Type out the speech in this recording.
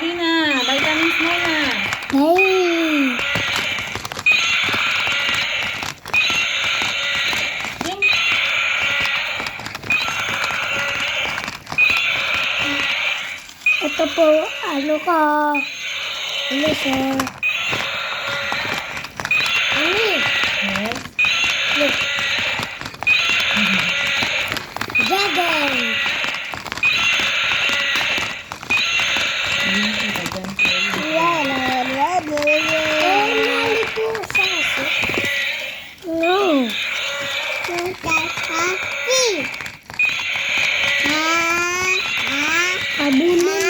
Dali na. Vitamins muna. Ay. Drink. Ito po, ano ko? Ano siya? Ano? Yes. Look. Dragon. Mali po sa no. Abulin